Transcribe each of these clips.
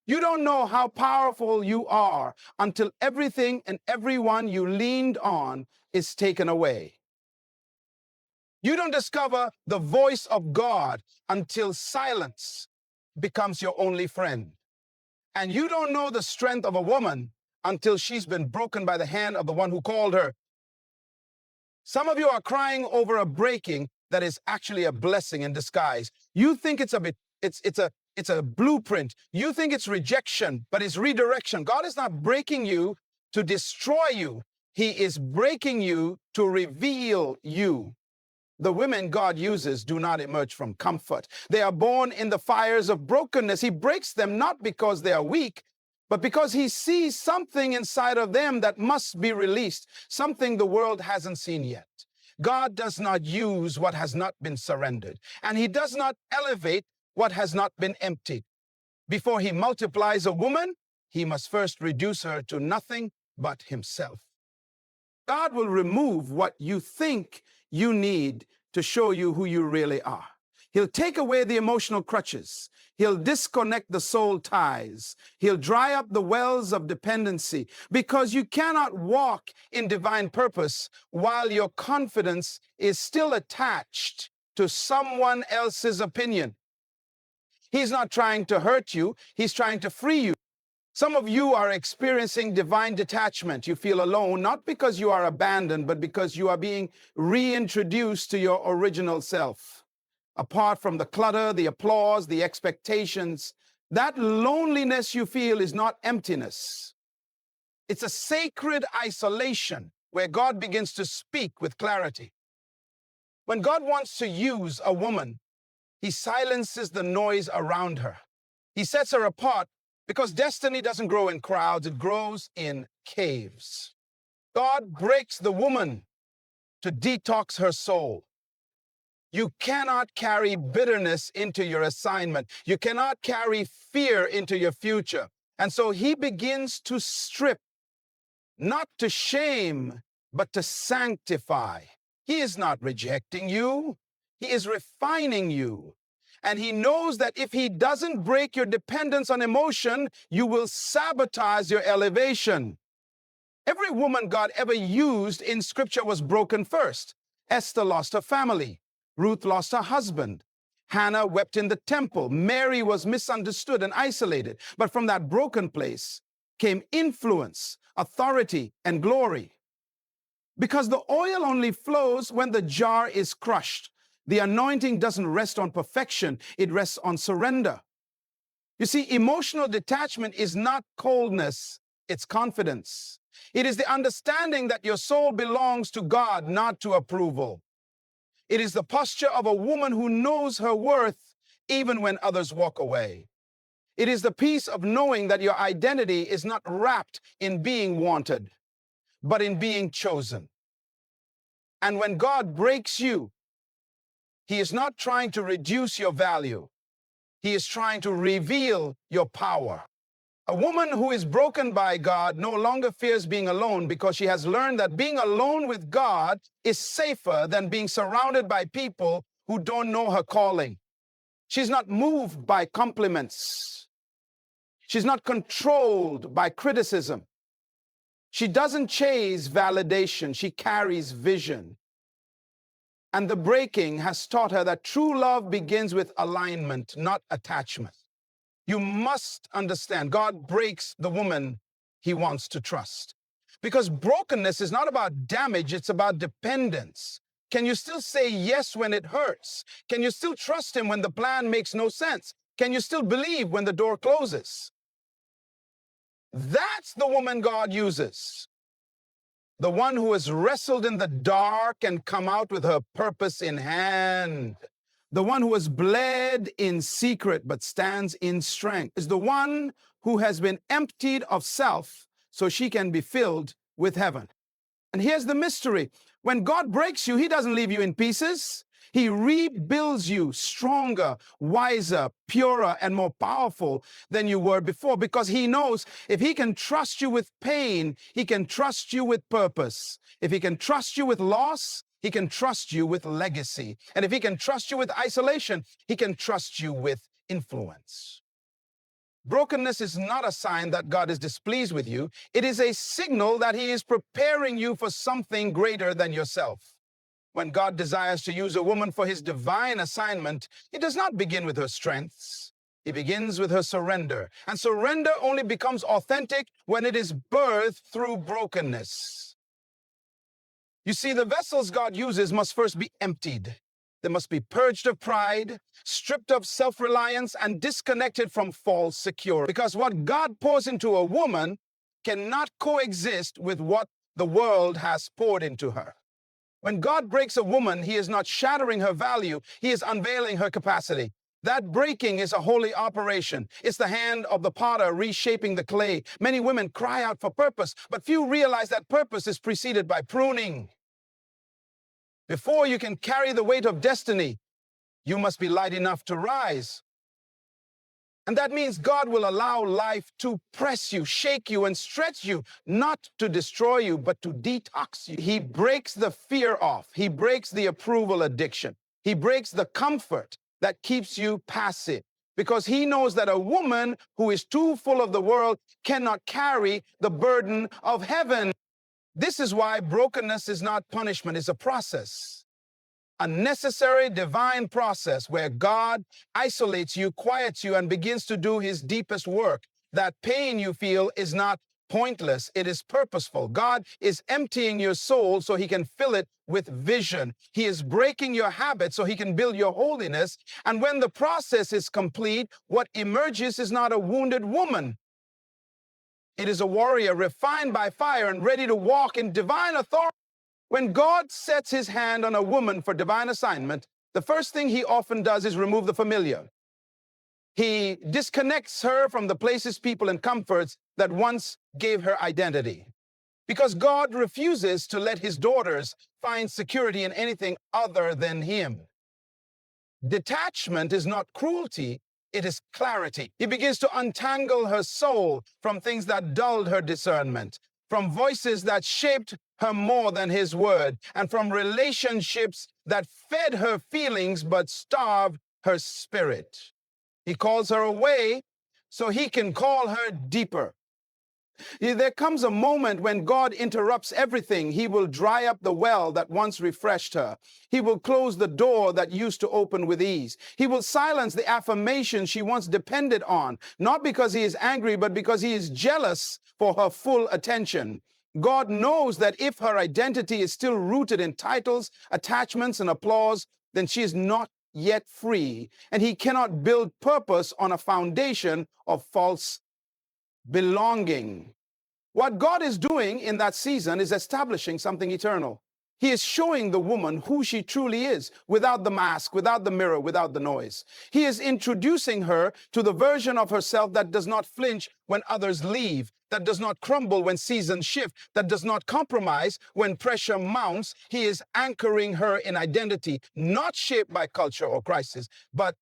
You don't know how powerful you are until everything and everyone you leaned on is taken away. You don't discover the voice of God until silence becomes your only friend. And you don't know the strength of a woman until she's been broken by the hand of the one who called her. Some of you are crying over a breaking that is actually a blessing in disguise. You think it's a blueprint. You think it's rejection, but it's redirection. God is not breaking you to destroy you. He is breaking you to reveal you. The women God uses do not emerge from comfort. They are born in the fires of brokenness. He breaks them not because they are weak, but because he sees something inside of them that must be released, something the world hasn't seen yet. God does not use what has not been surrendered, and he does not elevate what has not been emptied. Before he multiplies a woman, he must first reduce her to nothing but himself. God will remove what you think you need to show you who you really are. He'll take away the emotional crutches. He'll disconnect the soul ties. He'll dry up the wells of dependency, because you cannot walk in divine purpose while your confidence is still attached to someone else's opinion. He's not trying to hurt you. He's trying to free you. Some of you are experiencing divine detachment. You feel alone, not because you are abandoned, but because you are being reintroduced to your original self. Apart from the clutter, the applause, the expectations, that loneliness you feel is not emptiness. It's a sacred isolation where God begins to speak with clarity. When God wants to use a woman, he silences the noise around her. He sets her apart, because destiny doesn't grow in crowds, it grows in caves. God breaks the woman to detox her soul. You cannot carry bitterness into your assignment. You cannot carry fear into your future. And so he begins to strip, not to shame, but to sanctify. He is not rejecting you. He is refining you. And he knows that if he doesn't break your dependence on emotion, you will sabotage your elevation. Every woman God ever used in scripture was broken first. Esther lost her family. Ruth lost her husband. Hannah wept in the temple. Mary was misunderstood and isolated. But from that broken place came influence, authority, and glory. Because the oil only flows when the jar is crushed. The anointing doesn't rest on perfection, it rests on surrender. You see, emotional detachment is not coldness, it's confidence. It is the understanding that your soul belongs to God, not to approval. It is the posture of a woman who knows her worth even when others walk away. It is the peace of knowing that your identity is not wrapped in being wanted, but in being chosen. And when God breaks you, he is not trying to reduce your value. He is trying to reveal your power. A woman who is broken by God no longer fears being alone, because she has learned that being alone with God is safer than being surrounded by people who don't know her calling. She's not moved by compliments. She's not controlled by criticism. She doesn't chase validation. She carries vision. And the breaking has taught her that true love begins with alignment, not attachment. You must understand, God breaks the woman he wants to trust. Because brokenness is not about damage, it's about dependence. Can you still say yes when it hurts? Can you still trust him when the plan makes no sense? Can you still believe when the door closes? That's the woman God uses. The one who has wrestled in the dark and come out with her purpose in hand. The one who has bled in secret but stands in strength is the one who has been emptied of self so she can be filled with heaven. And here's the mystery. When God breaks you, he doesn't leave you in pieces. He rebuilds you stronger, wiser, purer, and more powerful than you were before, because he knows if he can trust you with pain, he can trust you with purpose. If he can trust you with loss, he can trust you with legacy. And if he can trust you with isolation, he can trust you with influence. Brokenness is not a sign that God is displeased with you. It is a signal that He is preparing you for something greater than yourself. When God desires to use a woman for His divine assignment, He does not begin with her strengths. He begins with her surrender. And surrender only becomes authentic when it is birthed through brokenness. You see, the vessels God uses must first be emptied. They must be purged of pride, stripped of self-reliance, and disconnected from false security. Because what God pours into a woman cannot coexist with what the world has poured into her. When God breaks a woman, He is not shattering her value, He is unveiling her capacity. That breaking is a holy operation. It's the hand of the potter reshaping the clay. Many women cry out for purpose, but few realize that purpose is preceded by pruning. Before you can carry the weight of destiny, you must be light enough to rise. And that means God will allow life to press you, shake you, and stretch you, not to destroy you, but to detox you. He breaks the fear off. He breaks the approval addiction. He breaks the comfort that keeps you passive, because He knows that a woman who is too full of the world cannot carry the burden of heaven. This is why brokenness is not punishment, it's a process. A necessary divine process where God isolates you, quiets you, and begins to do His deepest work. That pain you feel is not pointless, it is purposeful. God is emptying your soul so He can fill it with vision. He is breaking your habits so He can build your holiness. And when the process is complete, what emerges is not a wounded woman. It is a warrior refined by fire and ready to walk in divine authority. When God sets His hand on a woman for divine assignment, the first thing He often does is remove the familiar. He disconnects her from the places, people, and comforts that once gave her identity. Because God refuses to let His daughters find security in anything other than Him. Detachment is not cruelty, it is clarity. He begins to untangle her soul from things that dulled her discernment, from voices that shaped her more than His word, and from relationships that fed her feelings but starved her spirit. He calls her away so He can call her deeper. There comes a moment when God interrupts everything. He will dry up the well that once refreshed her. He will close the door that used to open with ease. He will silence the affirmation she once depended on, not because He is angry, but because He is jealous for her full attention. God knows that if her identity is still rooted in titles, attachments, and applause, then she is not yet free, and He cannot build purpose on a foundation of false belonging. What God is doing in that season is establishing something eternal. He is showing the woman who she truly is, without the mask, without the mirror, without the noise. He is introducing her to the version of herself that does not flinch when others leave, that does not crumble when seasons shift, that does not compromise when pressure mounts. He is anchoring her in identity, not shaped by culture or crisis, but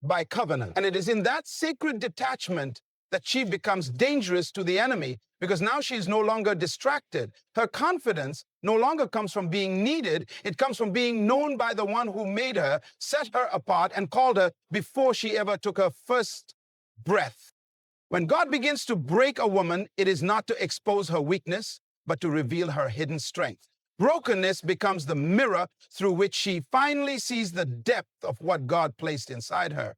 by covenant. And it is in that sacred detachment that she becomes dangerous to the enemy, because now she is no longer distracted. Her confidence no longer comes from being needed. It comes from being known by the one who made her, set her apart, and called her before she ever took her first breath. When God begins to break a woman, it is not to expose her weakness, but to reveal her hidden strength. Brokenness becomes the mirror through which she finally sees the depth of what God placed inside her.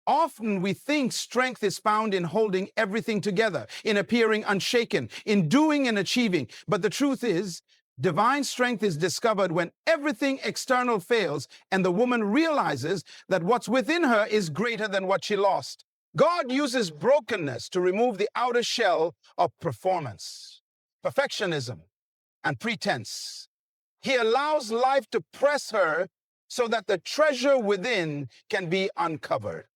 Often we think strength is found in holding everything together, in appearing unshaken, in doing and achieving. But the truth is, divine strength is discovered when everything external fails and the woman realizes that what's within her is greater than what she lost. God uses brokenness to remove the outer shell of performance, perfectionism, and pretense. He allows life to press her so that the treasure within can be uncovered.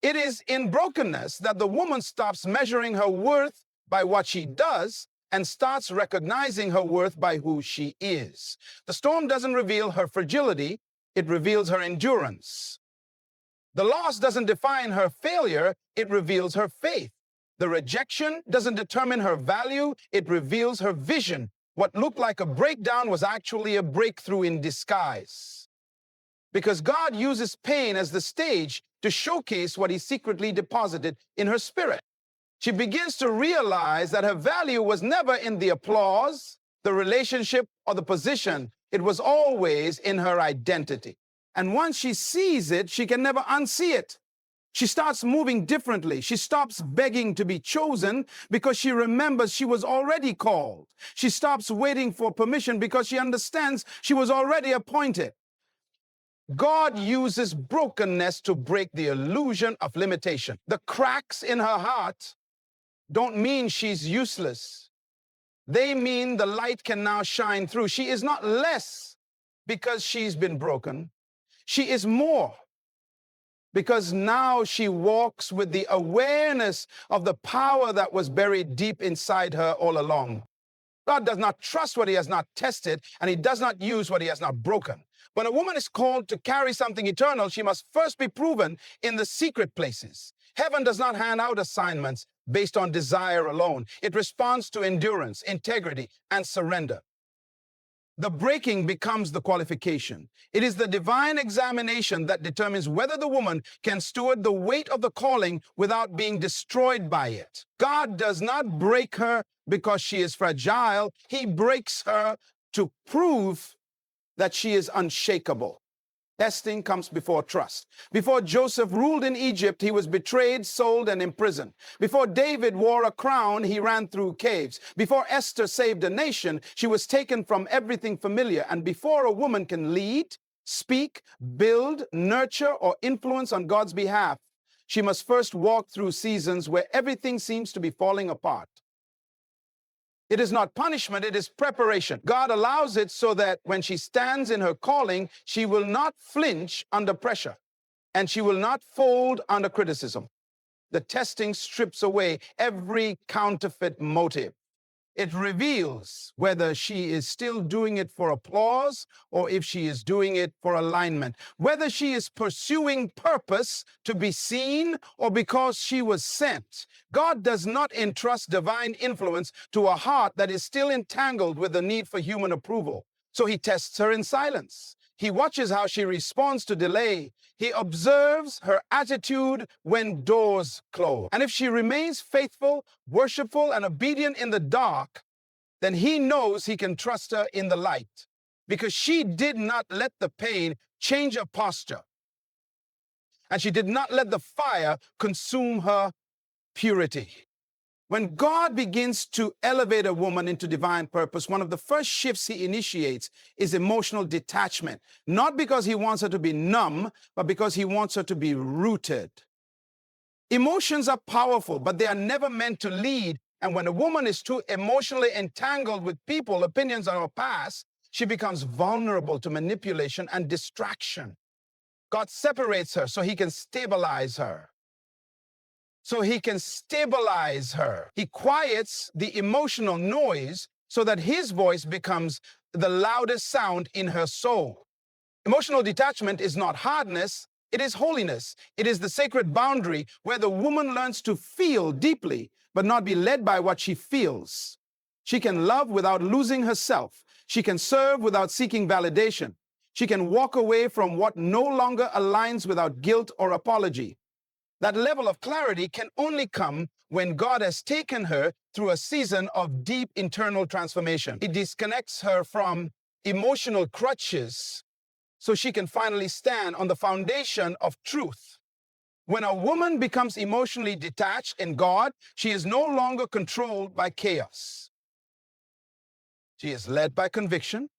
It is in brokenness that the woman stops measuring her worth by what she does and starts recognizing her worth by who she is. The storm doesn't reveal her fragility, it reveals her endurance. The loss doesn't define her failure, it reveals her faith. The rejection doesn't determine her value, it reveals her vision. What looked like a breakdown was actually a breakthrough in disguise. because God uses pain as the stage to showcase what he secretly deposited in her spirit. She begins to realize that her value was never in the applause, the relationship, or the position. It was always in her identity. And once she sees it, she can never unsee it. She starts moving differently. She stops begging to be chosen because she remembers she was already called. She stops waiting for permission because she understands she was already appointed. God uses brokenness to break the illusion of limitation. The cracks in her heart don't mean she's useless. They mean the light can now shine through. She is not less because she's been broken. She is more because now she walks with the awareness of the power that was buried deep inside her all along. God does not trust what he has not tested, and he does not use what he has not broken. When a woman is called to carry something eternal, she must first be proven in the secret places. Heaven does not hand out assignments based on desire alone. It responds to endurance, integrity, and surrender. The breaking becomes the qualification. It is the divine examination that determines whether the woman can steward the weight of the calling without being destroyed by it. God does not break her because she is fragile. He breaks her to prove that she is unshakable. Testing comes before trust. Before Joseph ruled in Egypt, he was betrayed, sold, and imprisoned. Before David wore a crown, he ran through caves. Before Esther saved a nation, she was taken from everything familiar. And before a woman can lead, speak, build, nurture, or influence on God's behalf, she must first walk through seasons where everything seems to be falling apart. It is not punishment, it is preparation. God allows it so that when she stands in her calling, she will not flinch under pressure and she will not fold under criticism. The testing strips away every counterfeit motive. It reveals whether she is still doing it for applause or if she is doing it for alignment, whether she is pursuing purpose to be seen or because she was sent. God does not entrust divine influence to a heart that is still entangled with the need for human approval. So he tests her in silence. He watches how she responds to delay. He observes her attitude when doors close. And if she remains faithful, worshipful, and obedient in the dark, then he knows he can trust her in the light because she did not let the pain change her posture. And she did not let the fire consume her purity. When God begins to elevate a woman into divine purpose, one of the first shifts he initiates is emotional detachment. Not because he wants her to be numb, but because he wants her to be rooted. Emotions are powerful, but they are never meant to lead. And when a woman is too emotionally entangled with people, opinions, or her past, she becomes vulnerable to manipulation and distraction. God separates her so he can stabilize her. He quiets the emotional noise so that his voice becomes the loudest sound in her soul. Emotional detachment is not hardness, it is holiness. It is the sacred boundary where the woman learns to feel deeply, but not be led by what she feels. She can love without losing herself. She can serve without seeking validation. She can walk away from what no longer aligns without guilt or apology. That level of clarity can only come when God has taken her through a season of deep internal transformation. He disconnects her from emotional crutches so she can finally stand on the foundation of truth. When a woman becomes emotionally detached in God, she is no longer controlled by chaos. She is led by conviction.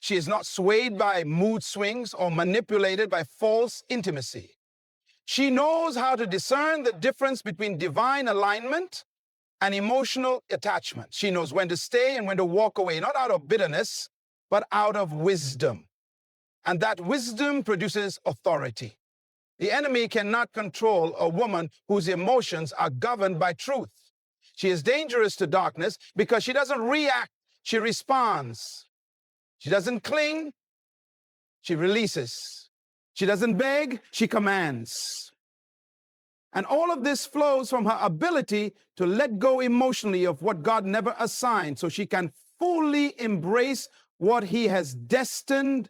She is not swayed by mood swings or manipulated by false intimacy. She knows how to discern the difference between divine alignment and emotional attachment. She knows when to stay and when to walk away, not out of bitterness, but out of wisdom. And that wisdom produces authority. The enemy cannot control a woman whose emotions are governed by truth. She is dangerous to darkness because she doesn't react, she responds. She doesn't cling, she releases. She doesn't beg, she commands. And all of this flows from her ability to let go emotionally of what God never assigned so she can fully embrace what he has destined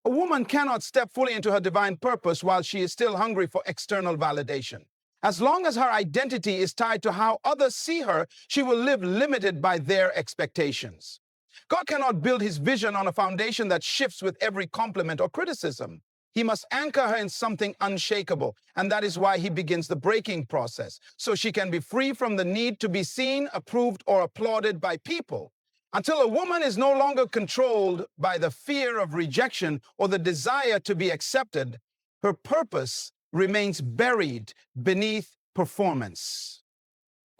A woman cannot step fully into her divine purpose while she is still hungry for external validation. As long as her identity is tied to how others see her, she will live limited by their expectations. God cannot build his vision on a foundation that shifts with every compliment or criticism. He must anchor her in something unshakable, and that is why he begins the breaking process, so she can be free from the need to be seen, approved, or applauded by people. Until a woman is no longer controlled by the fear of rejection or the desire to be accepted, her purpose remains buried beneath performance.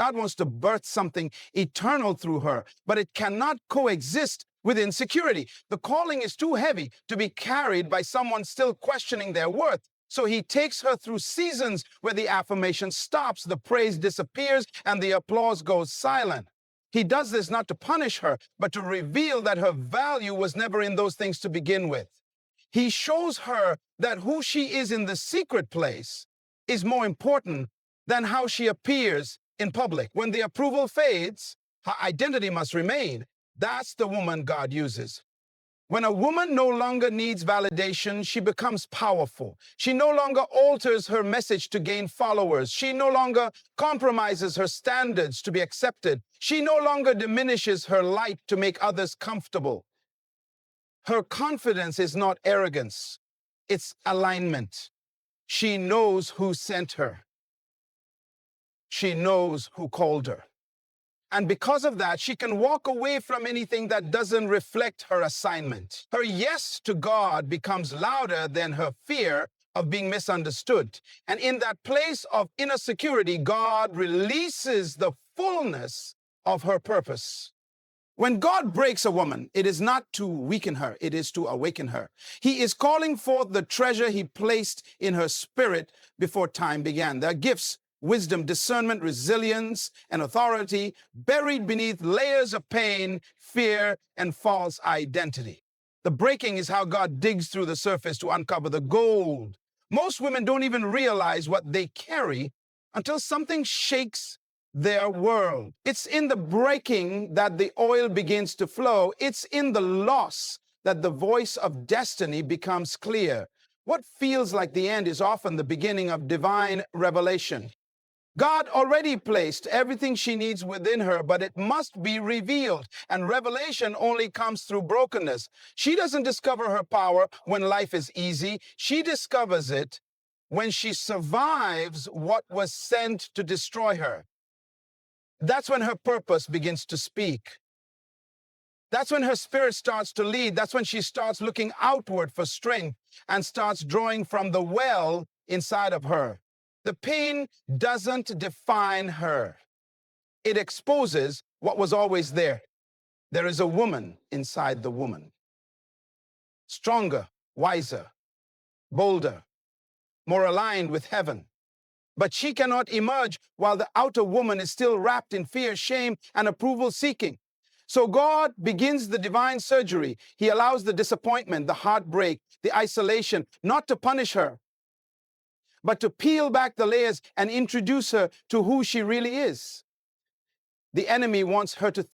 God wants to birth something eternal through her, but it cannot coexist with insecurity. The calling is too heavy to be carried by someone still questioning their worth. So he takes her through seasons where the affirmation stops, the praise disappears, and the applause goes silent. He does this not to punish her, but to reveal that her value was never in those things to begin with. He shows her that who she is in the secret place is more important than how she appears in public. When the approval fades, her identity must remain. That's the woman God uses. When a woman no longer needs validation, she becomes powerful. She no longer alters her message to gain followers. She no longer compromises her standards to be accepted. She no longer diminishes her light to make others comfortable. Her confidence is not arrogance, it's alignment. She knows who sent her. She knows who called her. And because of that, she can walk away from anything that doesn't reflect her assignment. Her yes to God becomes louder than her fear of being misunderstood. And in that place of inner security, God releases the fullness of her purpose. When God breaks a woman, it is not to weaken her, it is to awaken her. He is calling forth the treasure he placed in her spirit before time began. There are gifts, wisdom, discernment, resilience, and authority buried beneath layers of pain, fear, and false identity. The breaking is how God digs through the surface to uncover the gold. Most women don't even realize what they carry until something shakes their world. It's in the breaking that the oil begins to flow. It's in the loss that the voice of destiny becomes clear. What feels like the end is often the beginning of divine revelation. God already placed everything she needs within her, but it must be revealed. And revelation only comes through brokenness. She doesn't discover her power when life is easy. She discovers it when she survives what was sent to destroy her. That's when her purpose begins to speak. That's when her spirit starts to lead. That's when she starts looking outward for strength and starts drawing from the well inside of her. The pain doesn't define her. It exposes what was always there. There is a woman inside the woman. Stronger, wiser, bolder, more aligned with heaven. But she cannot emerge while the outer woman is still wrapped in fear, shame, and approval seeking. So God begins the divine surgery. He allows the disappointment, the heartbreak, the isolation, not to punish her, but to peel back the layers and introduce her to who she really is. The enemy wants her to